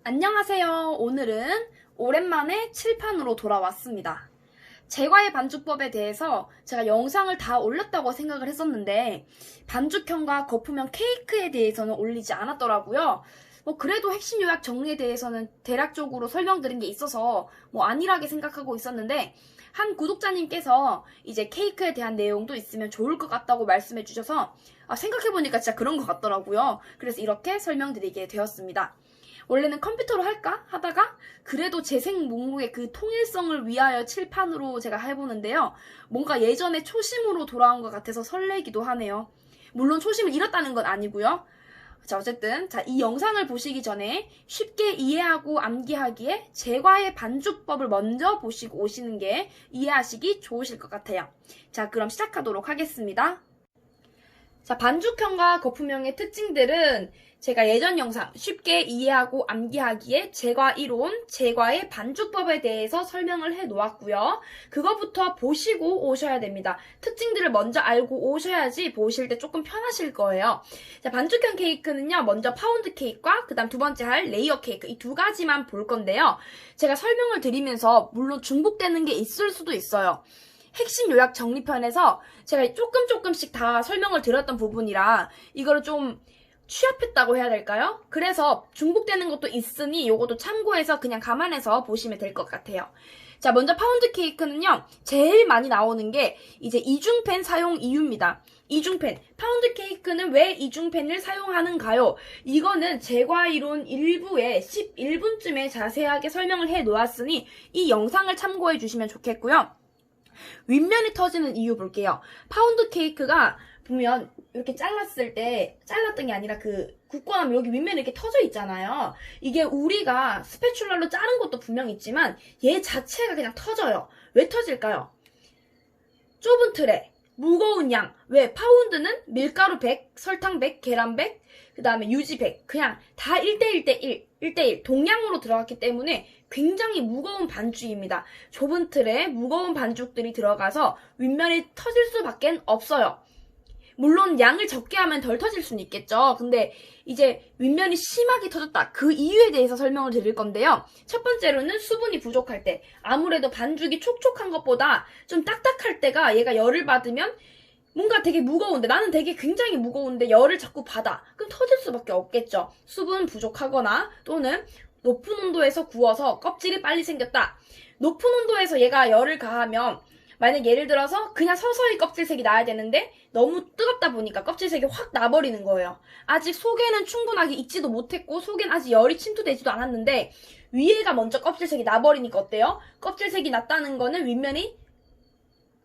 안녕하세요. 오늘은 오랜만에 칠판으로 돌아왔습니다. 제과의 반죽법에 대해서 제가 영상을 다 올렸다고 생각을 했었는데 반죽형과 거품형 케이크에 대해서는 올리지 않았더라고요. 그래도 핵심 요약 정리에 대해서는 대략적으로 설명드린 게 있어서 안일하게 생각하고 있었는데 한 구독자님께서 이제 케이크에 대한 내용도 있으면 좋을 것 같다고 말씀해 주셔서 생각해보니까 진짜 그런 것 같더라고요. 그래서 이렇게 설명드리게 되었습니다. 원래는 컴퓨터로 할까 하다가 그래도 재생 목록의 그 통일성을 위하여 칠판으로 제가 해보는데요. 뭔가 예전에 초심으로 돌아온 것 같아서 설레기도 하네요. 물론 초심을 잃었다는 건 아니고요. 자, 어쨌든 이 영상을 보시기 전에 쉽게 이해하고 암기하기에 제과의 반죽법을 먼저 보시고 오시는 게 이해하시기 좋으실 것 같아요. 자, 그럼 시작하도록 하겠습니다. 자, 반죽형과 거품형의 특징들은 제가 예전 영상 쉽게 이해하고 암기하기에 제과 이론, 제과의 반죽법에 대해서 설명을 해 놓았고요. 그거부터 보시고 오셔야 됩니다. 특징들을 먼저 알고 오셔야지 보실 때 조금 편하실 거예요. 자, 반죽형 케이크는요, 먼저 파운드 케이크와 그 다음 두 번째 할 레이어 케이크, 이 두 가지만 볼 건데요. 제가 설명을 드리면서 물론 중복되는 게 있을 수도 있어요. 핵심 요약 정리편에서 제가 조금씩 다 설명을 드렸던 부분이라 이거를 좀 취합했다고 해야 될까요? 그래서 중복되는 것도 있으니 요것도 참고해서 그냥 감안해서 보시면 될 것 같아요. 자, 먼저 파운드 케이크는요, 제일 많이 나오는 게 이제 이중팬 사용 이유입니다. 이중팬. 파운드 케이크는 왜 이중팬을 사용하는가요? 이거는 제과 이론 1부에 11분쯤에 자세하게 설명을 해 놓았으니 이 영상을 참고해 주시면 좋겠고요. 윗면이 터지는 이유 볼게요. 파운드 케이크가 보면 이렇게 잘랐을 때, 잘랐던 게 아니라 굽고 나면 여기 윗면이 이렇게 터져 있잖아요. 이게 우리가 스패츌러로 자른 것도 분명 있지만 얘 자체가 그냥 터져요. 왜 터질까요? 좁은 틀에 무거운 양. 왜? 파운드는 밀가루 100, 설탕 100, 계란 100, 그 다음에 유지 100. 그냥 다 1대1대1, 1대1 동량으로 들어갔기 때문에 굉장히 무거운 반죽입니다. 좁은 틀에 무거운 반죽들이 들어가서 윗면이 터질 수밖에 없어요. 물론 양을 적게 하면 덜 터질 수는 있겠죠. 근데 이제 윗면이 심하게 터졌다. 그 이유에 대해서 설명을 드릴 건데요. 첫 번째로는 수분이 부족할 때. 아무래도 반죽이 촉촉한 것보다 좀 딱딱할 때가 얘가 열을 받으면 뭔가 되게 무거운데, 나는 되게 굉장히 무거운데 열을 자꾸 받아. 그럼 터질 수밖에 없겠죠. 수분 부족하거나 또는 높은 온도에서 구워서 껍질이 빨리 생겼다. 높은 온도에서 얘가 열을 가하면 만약 예를 들어서 그냥 서서히 껍질색이 나야 되는데 너무 뜨겁다 보니까 껍질색이 확 나버리는 거예요. 아직 속에는 충분하게 익지도 못했고 속엔 아직 열이 침투되지도 않았는데 위에가 먼저 껍질색이 나버리니까 어때요? 껍질색이 났다는 거는 윗면이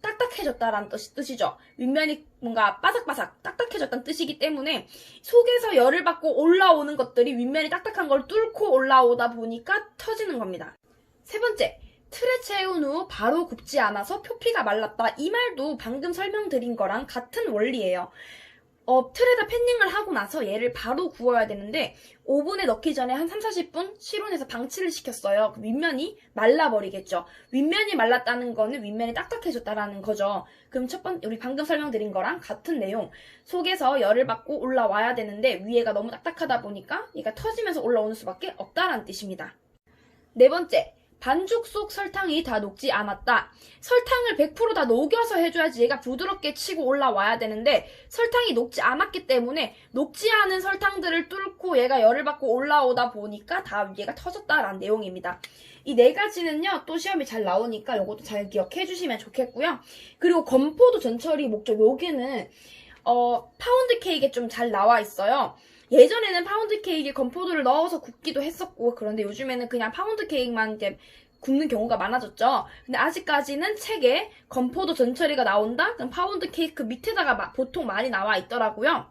딱딱해졌다라는 뜻이죠. 윗면이 뭔가 바삭바삭 딱딱해졌다는 뜻이기 때문에 속에서 열을 받고 올라오는 것들이 윗면이 딱딱한 걸 뚫고 올라오다 보니까 터지는 겁니다. 세 번째, 틀에 채운 후 바로 굽지 않아서 표피가 말랐다. 이 말도 방금 설명드린 거랑 같은 원리예요. 틀에다 팬닝을 하고 나서 얘를 바로 구워야 되는데 오븐에 넣기 전에 한 3-40분 실온에서 방치를 시켰어요. 윗면이 말라버리겠죠. 윗면이 말랐다는 거는 윗면이 딱딱해졌다라는 거죠. 그럼 우리 방금 설명드린 거랑 같은 내용. 속에서 열을 받고 올라와야 되는데 위에가 너무 딱딱하다 보니까 얘가 터지면서 올라오는 수밖에 없다라는 뜻입니다. 네 번째, 반죽 속 설탕이 다 녹지 않았다. 설탕을 100% 다 녹여서 해줘야지 얘가 부드럽게 치고 올라와야 되는데 설탕이 녹지 않았기 때문에 녹지 않은 설탕들을 뚫고 얘가 열을 받고 올라오다 보니까 다 얘가 터졌다라는 내용입니다. 이 네 가지는요, 또 시험이 잘 나오니까 이것도 잘 기억해 주시면 좋겠고요. 그리고 건포도 전처리 목적, 여기는 파운드 케이크에 좀 잘 나와 있어요. 예전에는 파운드 케이크에 건포도를 넣어서 굽기도 했었고, 그런데 요즘에는 그냥 파운드 케이크만 이제 굽는 경우가 많아졌죠. 근데 아직까지는 책에 건포도 전처리가 나온다? 그럼 파운드 케이크 밑에다가 보통 많이 나와 있더라고요.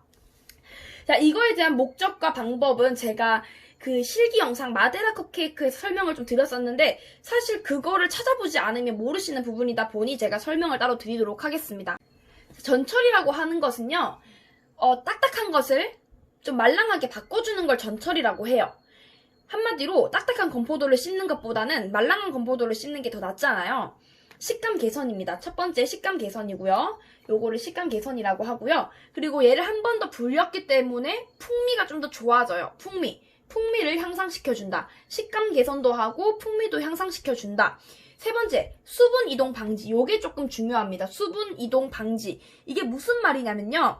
자, 이거에 대한 목적과 방법은 제가 그 실기 영상 마데라 컵케이크에서 설명을 좀 드렸었는데 사실 그거를 찾아보지 않으면 모르시는 부분이다 보니 제가 설명을 따로 드리도록 하겠습니다. 전처리라고 하는 것은요, 딱딱한 것을 좀 말랑하게 바꿔주는 걸 전처리라고 해요. 한마디로 딱딱한 건포도를 씹는 것보다는 말랑한 건포도를 씹는 게 더 낫잖아요. 식감 개선입니다. 첫 번째 식감 개선이고요. 요거를 식감 개선이라고 하고요. 그리고 얘를 한 번 더 불렸기 때문에 풍미가 좀 더 좋아져요. 풍미를 향상 향상시켜준다. 식감 개선도 하고 풍미도 향상시켜준다. 세 번째, 수분 이동 방지. 요게 조금 중요합니다. 수분 이동 방지. 이게 무슨 말이냐면요.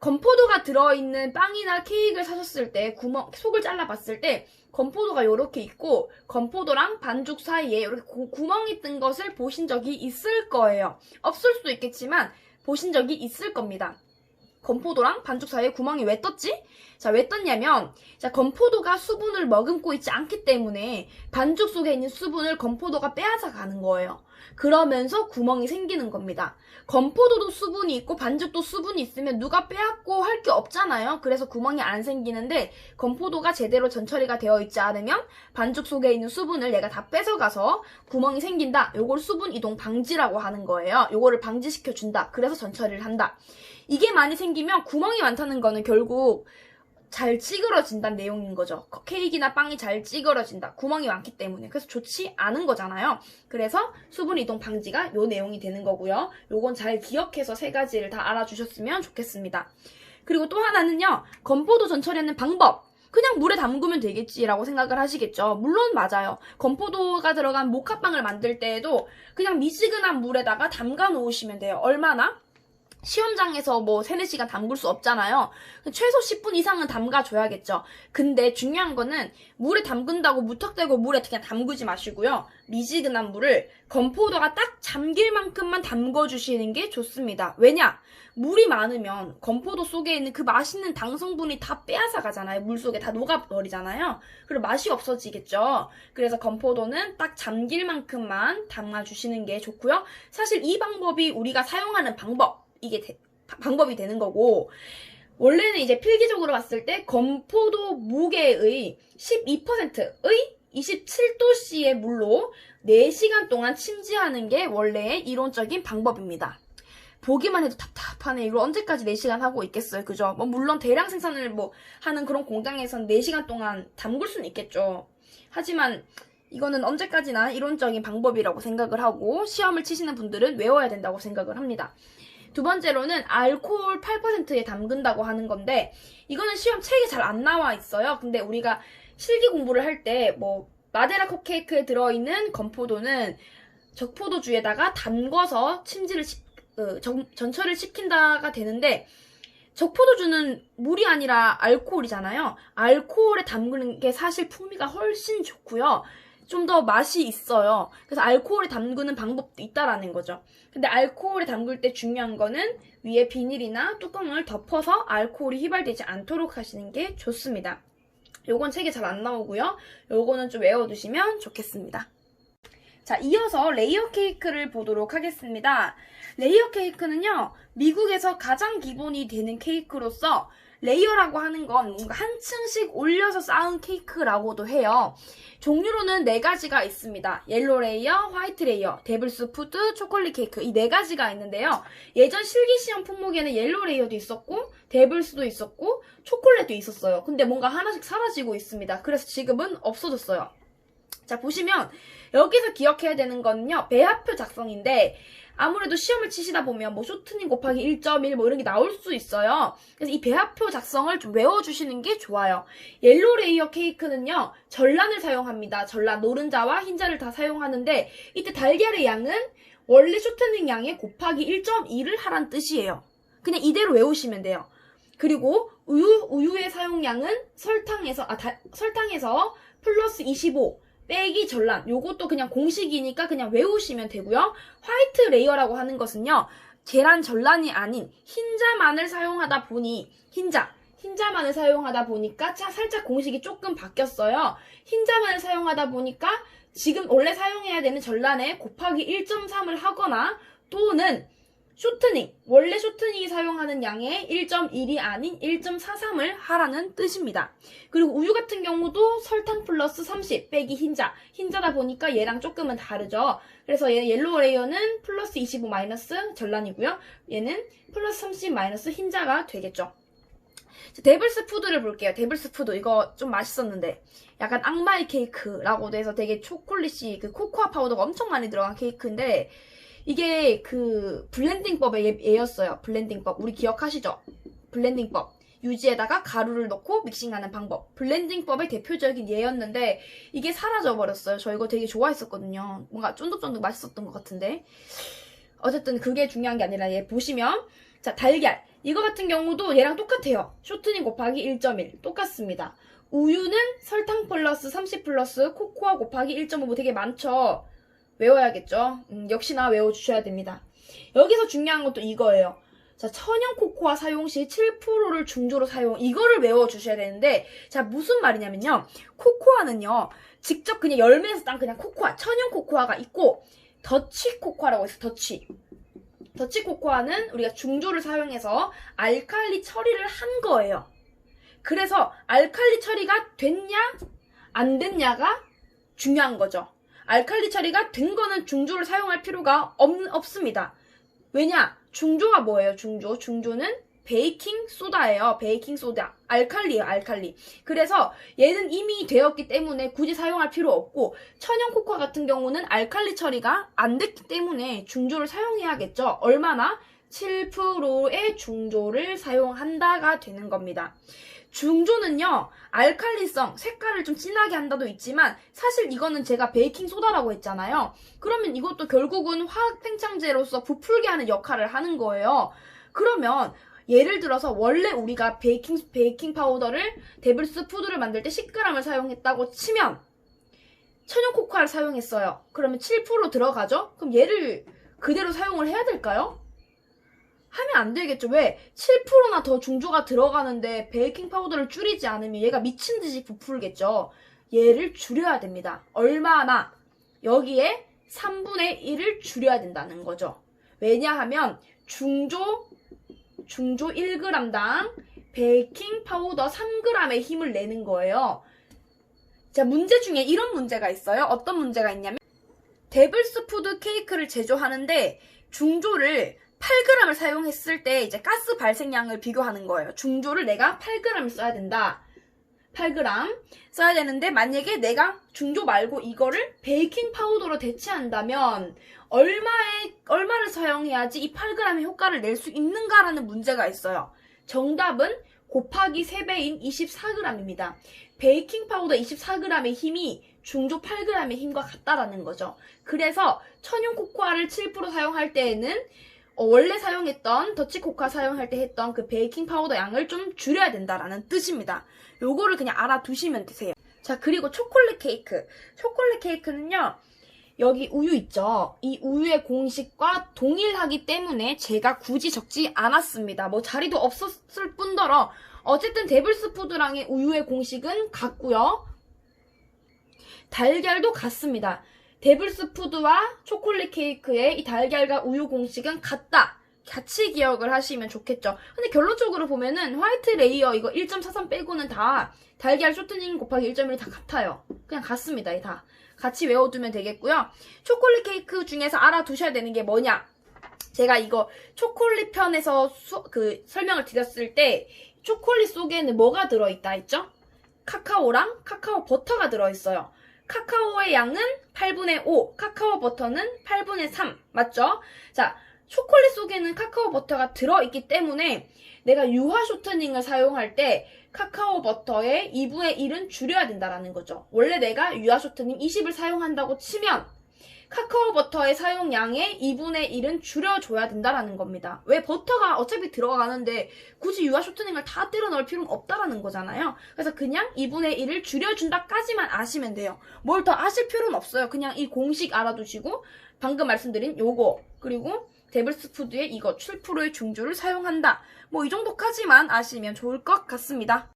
건포도가 들어있는 빵이나 케이크를 사셨을 때 속을 잘라봤을 때 건포도가 요렇게 있고 건포도랑 반죽 사이에 이렇게 구멍이 뜬 것을 보신 적이 있을 거예요. 없을 수도 있겠지만 보신 적이 있을 겁니다. 건포도랑 반죽 사이에 구멍이 왜 떴지? 자, 왜 떴냐면, 자, 건포도가 수분을 머금고 있지 않기 때문에 반죽 속에 있는 수분을 건포도가 빼앗아 가는 거예요. 그러면서 구멍이 생기는 겁니다. 건포도도 수분이 있고 반죽도 수분이 있으면 누가 빼앗고 할 게 없잖아요. 그래서 구멍이 안 생기는데 건포도가 제대로 전처리가 되어 있지 않으면 반죽 속에 있는 수분을 얘가 다 뺏어가서 구멍이 생긴다. 요걸 수분 이동 방지라고 하는 거예요. 요거를 방지시켜 준다. 그래서 전처리를 한다. 이게 많이 생기면 구멍이 많다는 거는 결국 잘 찌그러진다는 내용인 거죠. 케이크나 빵이 잘 찌그러진다. 구멍이 많기 때문에. 그래서 좋지 않은 거잖아요. 그래서 수분 이동 방지가 요 내용이 되는 거고요. 요건 잘 기억해서 세 가지를 다 알아주셨으면 좋겠습니다. 그리고 또 하나는요. 건포도 전처리하는 방법. 그냥 물에 담그면 되겠지라고 생각을 하시겠죠. 물론 맞아요. 건포도가 들어간 모카빵을 만들 때에도 그냥 미지근한 물에다가 담가 놓으시면 돼요. 얼마나? 시험장에서 뭐 3, 4시간 담글 수 없잖아요. 최소 10분 이상은 담가줘야겠죠. 근데 중요한 거는 물에 담근다고 무턱대고 물에 그냥 담그지 마시고요. 미지근한 물을 건포도가 딱 잠길 만큼만 담궈주시는 게 좋습니다. 왜냐? 물이 많으면 건포도 속에 있는 그 맛있는 당 성분이 다 빼앗아 가잖아요. 물 속에 다 녹아버리잖아요. 그리고 맛이 없어지겠죠. 그래서 건포도는 딱 잠길 만큼만 담아주시는 게 좋고요. 사실 이 방법이 우리가 사용하는 방법이 되는 거고, 원래는 이제 필기적으로 봤을 때 건포도 무게의 12%의 27도씨의 물로 4시간 동안 침지하는 게 원래의 이론적인 방법입니다. 보기만 해도 답답하네. 이걸 언제까지 4시간 하고 있겠어요. 그죠? 물론 대량 생산을 하는 그런 공장에선 4시간 동안 담글 수는 있겠죠. 하지만 이거는 언제까지나 이론적인 방법이라고 생각을 하고 시험을 치시는 분들은 외워야 된다고 생각을 합니다. 두 번째로는 알코올 8%에 담근다고 하는 건데, 이거는 시험 책에 잘 안 나와 있어요. 근데 우리가 실기 공부를 할 때 마데라 컵케이크에 들어있는 건포도는 적포도주에다가 담궈서 전처리를 시킨다가 되는데, 적포도주는 물이 아니라 알코올이잖아요. 알코올에 담그는 게 사실 풍미가 훨씬 좋고요. 좀 더 맛이 있어요. 그래서 알코올에 담그는 방법도 있다라는 거죠. 근데 알코올에 담글 때 중요한 거는 위에 비닐이나 뚜껑을 덮어서 알코올이 휘발되지 않도록 하시는 게 좋습니다. 요건 책에 잘 안 나오고요. 요거는 좀 외워두시면 좋겠습니다. 자, 이어서 레이어 케이크를 보도록 하겠습니다. 레이어 케이크는요, 미국에서 가장 기본이 되는 케이크로서 레이어라고 하는 건 뭔가 한 층씩 올려서 쌓은 케이크라고도 해요. 종류로는 4가지가 있습니다. 옐로 레이어, 화이트 레이어, 데블스 푸드, 초콜릿 케이크, 이 4가지가 있는데요. 예전 실기시험 품목에는 옐로 레이어도 있었고 데블스도 있었고 초콜릿도 있었어요. 근데 뭔가 하나씩 사라지고 있습니다. 그래서 지금은 없어졌어요. 자, 보시면 여기서 기억해야 되는 거는요, 배합표 작성인데 아무래도 시험을 치시다 보면 쇼트닝 곱하기 1.1 이런 게 나올 수 있어요. 그래서 이 배합표 작성을 좀 외워주시는 게 좋아요. 옐로 레이어 케이크는요, 전란을 사용합니다. 전란, 노른자와 흰자를 다 사용하는데 이때 달걀의 양은 원래 쇼트닝 양의 곱하기 1.2를 하란 뜻이에요. 그냥 이대로 외우시면 돼요. 그리고 우유의 사용량은 설탕에서 플러스 25 빼기 전란, 요것도 그냥 공식이니까 그냥 외우시면 되고요. 화이트 레이어라고 하는 것은요, 계란 전란이 아닌 흰자만을 사용하다 보니 흰자만을 사용하다 보니까 살짝 공식이 조금 바뀌었어요. 흰자만을 사용하다 보니까 지금 원래 사용해야 되는 전란에 곱하기 1.3을 하거나 또는 원래 쇼트닝이 사용하는 양의 1.1이 아닌 1.43을 하라는 뜻입니다. 그리고 우유 같은 경우도 설탕 플러스 30 빼기 흰자다 보니까 얘랑 조금은 다르죠. 그래서 얘 옐로우 레이어는 플러스 25 마이너스 전란이고요. 얘는 플러스 30 마이너스 흰자가 되겠죠. 데블스 푸드를 볼게요. 데블스 푸드 이거 좀 맛있었는데 약간 악마의 케이크라고도 해서 되게 초콜릿이 코코아 파우더가 엄청 많이 들어간 케이크인데, 이게 블렌딩법의 예였어요. 블렌딩법. 우리 기억하시죠? 블렌딩법. 유지에다가 가루를 넣고 믹싱하는 방법. 블렌딩법의 대표적인 예였는데 이게 사라져버렸어요. 저 이거 되게 좋아했었거든요. 뭔가 쫀득쫀득 맛있었던 것 같은데. 어쨌든 그게 중요한 게 아니라 얘 보시면 자, 달걀. 이거 같은 경우도 얘랑 똑같아요. 쇼트닝 곱하기 1.1 똑같습니다. 우유는 설탕 플러스 30 플러스 코코아 곱하기 1.5 되게 많죠. 외워야겠죠. 역시나 외워주셔야 됩니다. 여기서 중요한 것도 이거예요. 자, 천연 코코아 사용 시 7%를 중조로 사용. 이거를 외워주셔야 되는데, 자, 무슨 말이냐면요. 코코아는요, 직접 그냥 열매에서 딴 그냥 코코아, 천연 코코아가 있고, 더치 코코아라고 있어요. 더치 코코아는 우리가 중조를 사용해서 알칼리 처리를 한 거예요. 그래서 알칼리 처리가 됐냐, 안 됐냐가 중요한 거죠. 알칼리 처리가 된 거는 중조를 사용할 필요가 없습니다. 왜냐? 중조가 뭐예요? 중조는 베이킹 소다예요. 베이킹 소다. 알칼리예요, 알칼리. 그래서 얘는 이미 되었기 때문에 굳이 사용할 필요 없고, 천연 코코아 같은 경우는 알칼리 처리가 안 됐기 때문에 중조를 사용해야겠죠. 얼마나? 7%의 중조를 사용한다가 되는 겁니다. 중조는요, 알칼리성, 색깔을 좀 진하게 한다도 있지만, 사실 이거는 제가 베이킹소다라고 했잖아요. 그러면 이것도 결국은 화학 팽창제로서 부풀게 하는 역할을 하는 거예요. 그러면, 예를 들어서 원래 우리가 베이킹 파우더를 데블스 푸드를 만들 때 10g을 사용했다고 치면, 천연 코코아를 사용했어요. 그러면 7% 들어가죠? 그럼 얘를 그대로 사용을 해야 될까요? 하면 안 되겠죠. 왜? 7%나 더 중조가 들어가는데 베이킹 파우더를 줄이지 않으면 얘가 미친 듯이 부풀겠죠. 얘를 줄여야 됩니다. 얼마나? 여기에 3분의 1을 줄여야 된다는 거죠. 왜냐하면 중조 1g당 베이킹 파우더 3g의 힘을 내는 거예요. 자, 문제 중에 이런 문제가 있어요. 어떤 문제가 있냐면 데블스 푸드 케이크를 제조하는데 중조를 8g을 사용했을 때 이제 가스 발생량을 비교하는 거예요. 중조를 내가 8g을 써야 된다. 8g 써야 되는데 만약에 내가 중조 말고 이거를 베이킹 파우더로 대체한다면 얼마를 사용해야지 이 8g의 효과를 낼 수 있는가라는 문제가 있어요. 정답은 곱하기 3배인 24g입니다. 베이킹 파우더 24g의 힘이 중조 8g의 힘과 같다라는 거죠. 그래서 천연 코코아를 7% 사용할 때에는 원래 사용했던 더치코코아 사용할 때 했던 그 베이킹 파우더 양을 좀 줄여야 된다라는 뜻입니다. 요거를 그냥 알아두시면 되세요. 자, 그리고 초콜릿 케이크. 초콜릿 케이크는요, 여기 우유 있죠? 이 우유의 공식과 동일하기 때문에 제가 굳이 적지 않았습니다. 뭐 자리도 없었을 뿐더러 어쨌든 데블스 푸드랑의 우유의 공식은 같고요. 달걀도 같습니다. 데블스 푸드와 초콜릿 케이크의 이 달걀과 우유 공식은 같다. 같이 기억을 하시면 좋겠죠. 근데 결론적으로 보면은 화이트 레이어 이거 1.43 빼고는 다 달걀 쇼트닝 곱하기 1.1이 다 같아요. 그냥 같습니다. 다. 같이 외워두면 되겠고요. 초콜릿 케이크 중에서 알아두셔야 되는 게 뭐냐. 제가 이거 초콜릿 편에서 설명을 드렸을 때 초콜릿 속에는 뭐가 들어있다 했죠? 카카오랑 카카오 버터가 들어있어요. 카카오의 양은 8분의 5, 카카오 버터는 8분의 3, 맞죠? 자, 초콜릿 속에는 카카오 버터가 들어있기 때문에 내가 유화 쇼트닝을 사용할 때 카카오 버터의 2분의 1은 줄여야 된다라는 거죠. 원래 내가 유화 쇼트닝 20을 사용한다고 치면 카카오 버터의 사용량의 2분의 1은 줄여줘야 된다라는 겁니다. 왜? 버터가 어차피 들어가는데 굳이 유화 쇼트닝을 다 때려 넣을 필요는 없다라는 거잖아요. 그래서 그냥 2분의 1을 줄여준다까지만 아시면 돼요. 뭘 더 아실 필요는 없어요. 그냥 이 공식 알아두시고 방금 말씀드린 요거 그리고 데블스 푸드의 이거 7%의 중조를 사용한다. 뭐 이 정도까지만 아시면 좋을 것 같습니다.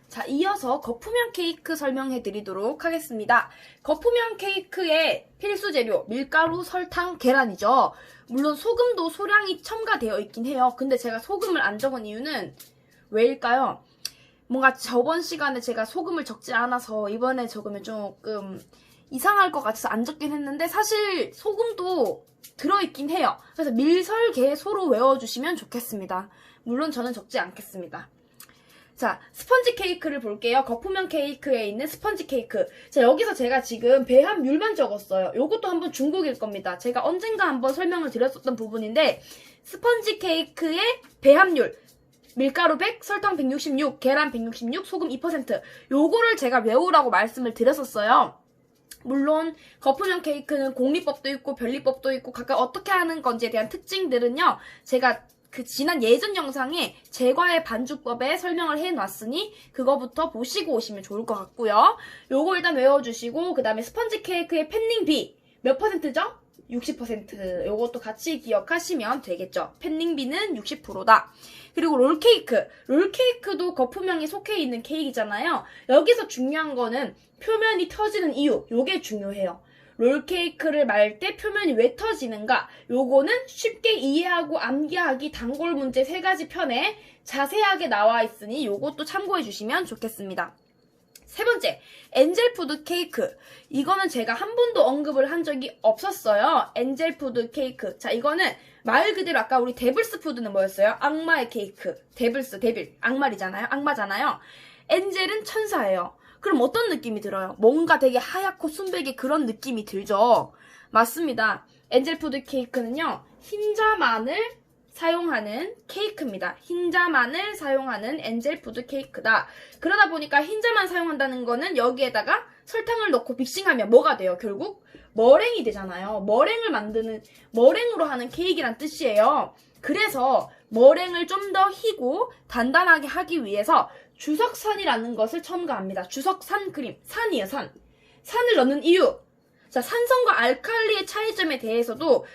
자, 이어서 거푸면 케이크 설명해 드리도록 하겠습니다. 거푸면 케이크의 필수 재료, 밀가루, 설탕, 계란이죠. 물론 소금도 소량이 첨가되어 있긴 해요. 근데 제가 소금을 안 적은 이유는 왜일까요? 뭔가 저번 시간에 제가 소금을 적지 않아서 이번에 적으면 조금 이상할 것 같아서 안 적긴 했는데 사실 소금도 들어있긴 해요. 그래서 밀설계소로 외워주시면 좋겠습니다. 물론 저는 적지 않겠습니다. 자, 스펀지 케이크를 볼게요. 거푸면 케이크에 있는 스펀지 케이크. 자, 여기서 제가 지금 배합률만 적었어요. 요것도 한번 중국일 겁니다. 제가 언젠가 한번 설명을 드렸었던 부분인데 스펀지 케이크의 배합률 밀가루 100, 설탕 166, 계란 166, 소금 2%. 요거를 제가 외우라고 말씀을 드렸었어요. 물론 거품형 케이크는 공리법도 있고 변리법도 있고 각각 어떻게 하는 건지에 대한 특징들은요, 제가 그 지난 예전 영상에 제과의 반죽법에 설명을 해놨으니 그거부터 보시고 오시면 좋을 것 같고요. 요거 일단 외워주시고, 그 다음에 스펀지 케이크의 팬닝비 몇 %죠? 60%. 요것도 같이 기억하시면 되겠죠. 팬닝비는 60%다. 그리고 롤케이크. 롤케이크도 거품형에 속해 있는 케이크잖아요. 여기서 중요한 거는 표면이 터지는 이유. 요게 중요해요. 롤케이크를 말 때 표면이 왜 터지는가? 요거는 쉽게 이해하고 암기하기 단골 문제 3가지 편에 자세하게 나와 있으니 요것도 참고해 주시면 좋겠습니다. 세 번째, 엔젤푸드 케이크. 이거는 제가 한 번도 언급을 한 적이 없었어요. 엔젤푸드 케이크. 자, 이거는 말 그대로 아까 우리 데블스 푸드는 뭐였어요? 악마의 케이크. 데블스, 데빌. 악마잖아요. 엔젤은 천사예요. 그럼 어떤 느낌이 들어요? 뭔가 되게 하얗고 순백의 그런 느낌이 들죠? 맞습니다. 엔젤푸드 케이크는요, 흰자만을 사용하는 케이크입니다. 흰자만을 사용하는 엔젤푸드 케이크다. 그러다 보니까 흰자만 사용한다는 거는 여기에다가 설탕을 넣고 빅싱하면 뭐가 돼요? 결국 머랭이 되잖아요. 머랭으로 하는 케이크란 뜻이에요. 그래서 머랭을 좀 더 희고 단단하게 하기 위해서 주석산이라는 것을 첨가합니다. 주석산 크림. 산이에요, 산. 산을 넣는 이유. 자, 산성과 알칼리의 차이점에 대해서도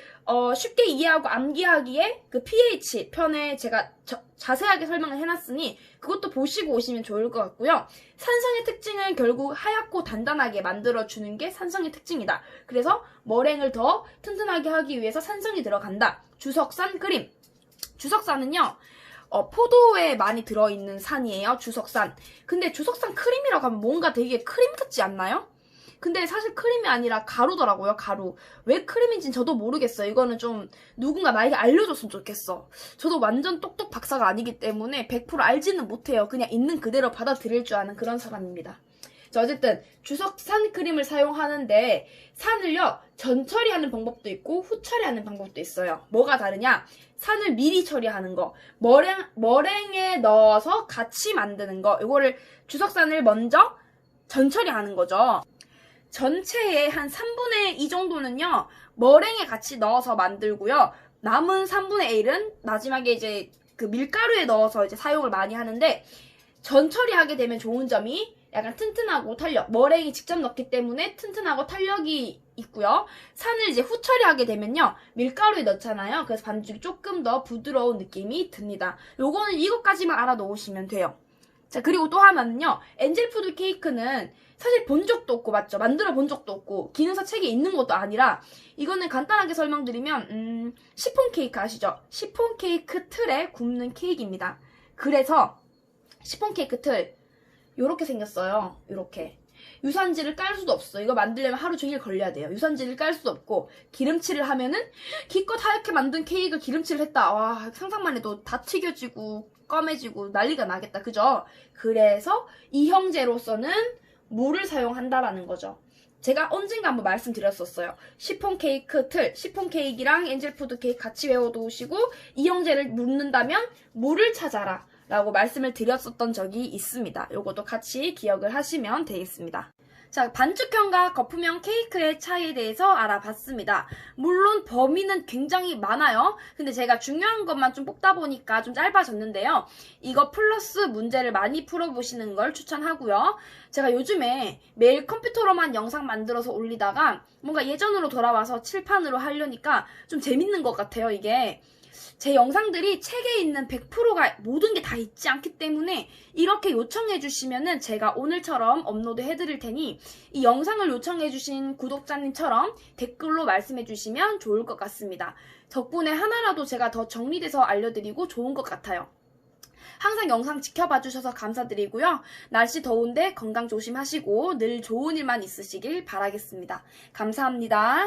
쉽게 이해하고 암기하기에 그 pH 편에 제가 자세하게 설명을 해놨으니 그것도 보시고 오시면 좋을 것 같고요. 산성의 특징은 결국 하얗고 단단하게 만들어주는 게 산성의 특징이다. 그래서 머랭을 더 튼튼하게 하기 위해서 산성이 들어간다. 주석산 크림. 주석산은요, 포도에 많이 들어있는 산이에요. 주석산. 근데 주석산 크림이라고 하면 뭔가 되게 크림 같지 않나요? 근데 사실 크림이 아니라 가루더라고요. 가루. 왜 크림인지는 저도 모르겠어요. 이거는 좀 누군가 나에게 알려줬으면 좋겠어. 저도 완전 똑똑 박사가 아니기 때문에 100% 알지는 못해요. 그냥 있는 그대로 받아들일 줄 아는 그런 사람입니다. 자, 어쨌든 주석산 크림을 사용하는데 산을요, 전 처리하는 방법도 있고 후 처리하는 방법도 있어요. 뭐가 다르냐? 산을 미리 처리하는 거, 머랭에 넣어서 같이 만드는 거, 이거를 주석산을 먼저 전 처리하는 거죠. 전체의 한 3분의 2 정도는요, 머랭에 같이 넣어서 만들고요. 남은 3분의 1은 마지막에 이제 그 밀가루에 넣어서 이제 사용을 많이 하는데, 전 처리하게 되면 좋은 점이 약간 튼튼하고 탄력, 머랭이 직접 넣기 때문에 튼튼하고 탄력이 있고요. 산을 이제 후 처리하게 되면요, 밀가루에 넣잖아요. 그래서 반죽이 조금 더 부드러운 느낌이 듭니다. 요거는 이것까지만 알아놓으시면 돼요. 자, 그리고 또 하나는요, 엔젤푸드 케이크는 사실 본 적도 없고, 맞죠? 만들어 본 적도 없고, 기능사 책에 있는 것도 아니라, 이거는 간단하게 설명드리면, 시폰 케이크 아시죠? 시폰 케이크 틀에 굽는 케이크입니다. 그래서, 시폰 케이크 틀, 요렇게 생겼어요. 요렇게. 유산지를 깔 수도 없어. 이거 만들려면 하루 종일 걸려야 돼요. 유산지를 깔 수도 없고, 기름칠을 하면은, 기껏 하얗게 만든 케이크를 기름칠을 했다. 와, 상상만 해도 다 튀겨지고, 검해지고, 난리가 나겠다. 그죠? 그래서, 이 형제로서는, 물을 사용한다라는 거죠. 제가 언젠가 한번 말씀드렸었어요. 시폰 케이크 틀, 시폰 케이크랑 엔젤푸드 케이크 같이 외워두시고 이 형제를 묻는다면 물을 찾아라 라고 말씀을 드렸었던 적이 있습니다. 요것도 같이 기억을 하시면 되겠습니다. 자, 반죽형과 거품형 케이크의 차이에 대해서 알아봤습니다. 물론 범위는 굉장히 많아요. 근데 제가 중요한 것만 좀 뽑다 보니까 좀 짧아졌는데요. 이거 플러스 문제를 많이 풀어보시는 걸 추천하고요. 제가 요즘에 매일 컴퓨터로만 영상 만들어서 올리다가 뭔가 예전으로 돌아와서 칠판으로 하려니까 좀 재밌는 것 같아요, 이게. 제 영상들이 책에 있는 100%가 모든 게 다 있지 않기 때문에 이렇게 요청해 주시면은 제가 오늘처럼 업로드 해드릴 테니 이 영상을 요청해 주신 구독자님처럼 댓글로 말씀해 주시면 좋을 것 같습니다. 덕분에 하나라도 제가 더 정리돼서 알려드리고 좋은 것 같아요. 항상 영상 지켜봐 주셔서 감사드리고요. 날씨 더운데 건강 조심하시고 늘 좋은 일만 있으시길 바라겠습니다. 감사합니다.